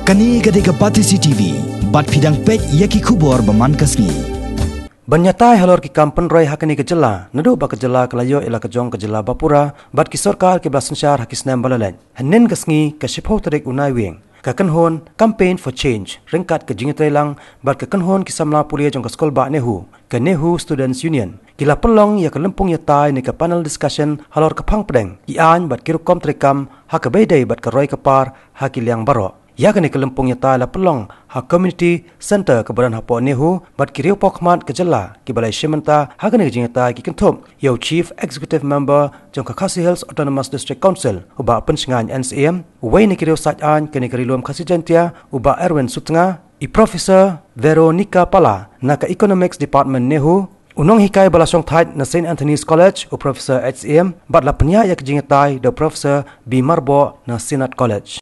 Kani gadega Pati CCTV, bat pidang pej yaki kubor baman kasni. Banyatai halor ki kampen roy hakani ke jela, nado ba ke jela kelayo ila ke jong ke jela bapura, bat ki sorkar ke belasan syar hakis nem balalan. Hanen kasngi ke shipho tarik unai wing. Kakenhon campaign for change ringkat ke jingit relang bat kakenhon ki samla pulia jong ke skol ba nehu ke Nehu Students Union kila pelong ya ke lempung ya tai ni ke panel discussion halor ke pang pedeng i an bat kirukom trikam ha ke bedai bat ke roy ke par ha ki liang baro ya ke ni ke lempung ya tai la pelong ha community center ke badan hapo Nehu bat kiriu pokmat ke jela ki balai shimenta ha ke ni jingit tai ki kentup yo chief executive member jong ke Khasi Hills Autonomous District Council uba pensingan NCM wei ni kiriu saj an ke ni kiriluam Khasi Jentia uba Erwin Sutengah i Professor Veronica Pala na ke Economics Department Nehu unong hikai balasong thait na St. Anthony's College u Professor HCM bat la penya ya ke jingit tai do Professor B Marbo na Sinat College.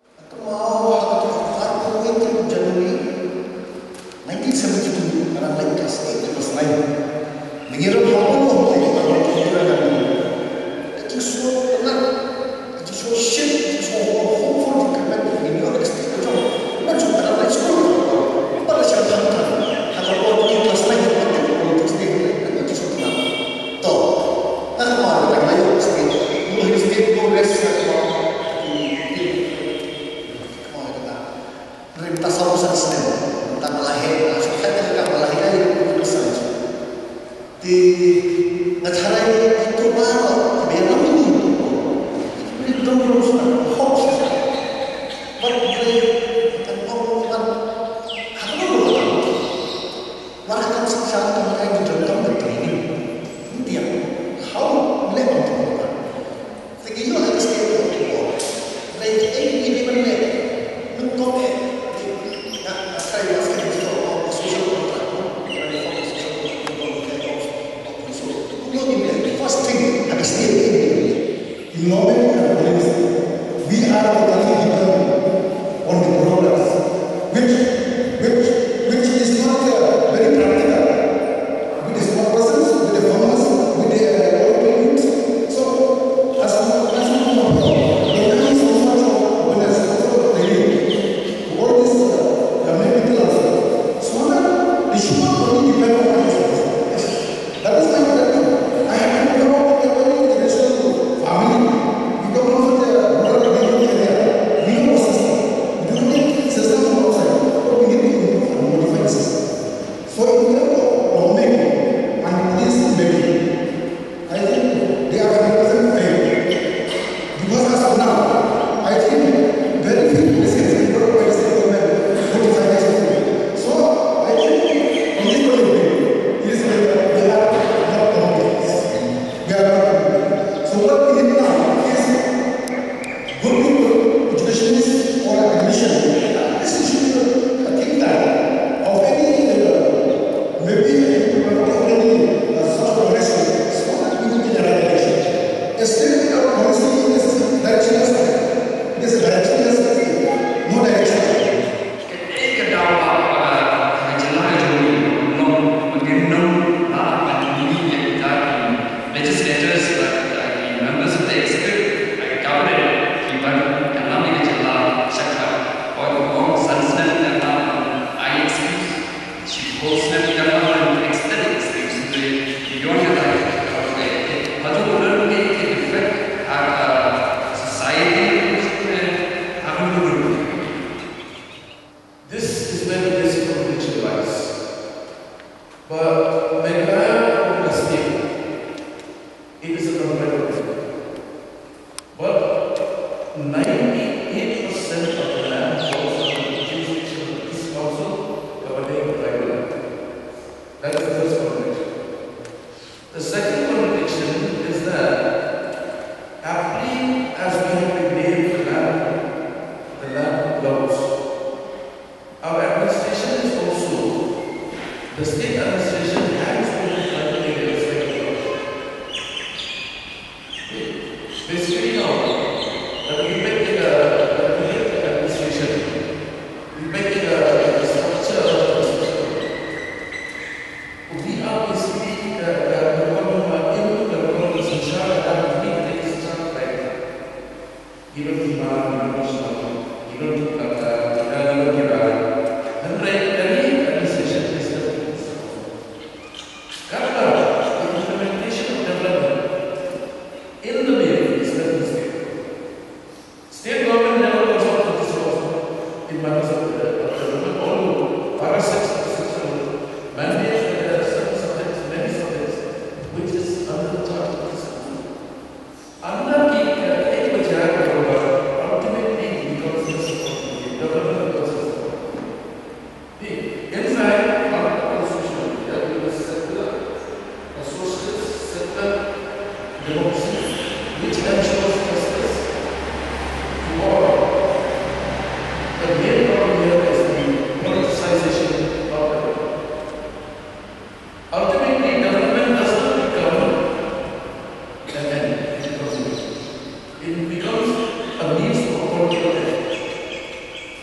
Even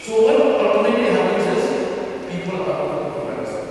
So what ultimately happens is people are compromised.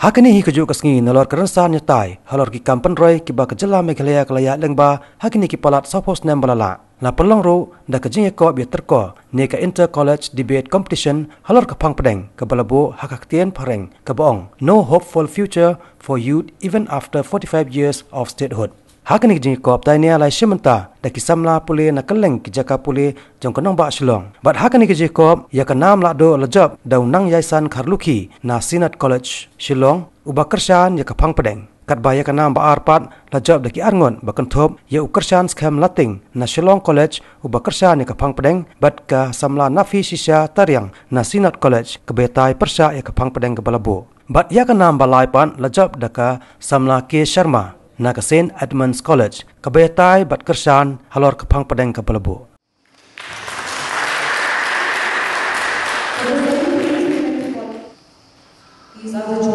Hakini hi kejuk kesngi nalor kerensan nyetai halor ki kampen roy ki ba kejela Meghalaya kelaya lengba hakini ki palat sopos nem balala na pelong ro da kejing ko bi terko ne ka inter college debate competition halor ka pang pedeng ke balabo hakaktien pareng ke boong no hopeful future for youth even after 45 years of statehood. Hakini kejing ko tai ne alai shimenta da ki samla pule na keleng ki jaka pule jong kenong ba shilong but hakini kejing ko ya ka nam la do lajab da unang yaisan kharluki na Sinat College Shillong ubakershan ya kapang pedeng kat baya kanam ba arpat lajab daki arngon bakan thop ya ukershan skam lating na Shillong College ubakershan ya kapang pedeng bat ka samla nafi sisya taryang na Sinat College kebetai persya ya kapang pedeng ke balabo bat ya kanam ba laipan lajab daka samla K Sharma na ka St Edmunds College kebetai bat kershan halor kapang pedeng ke balabo. These are the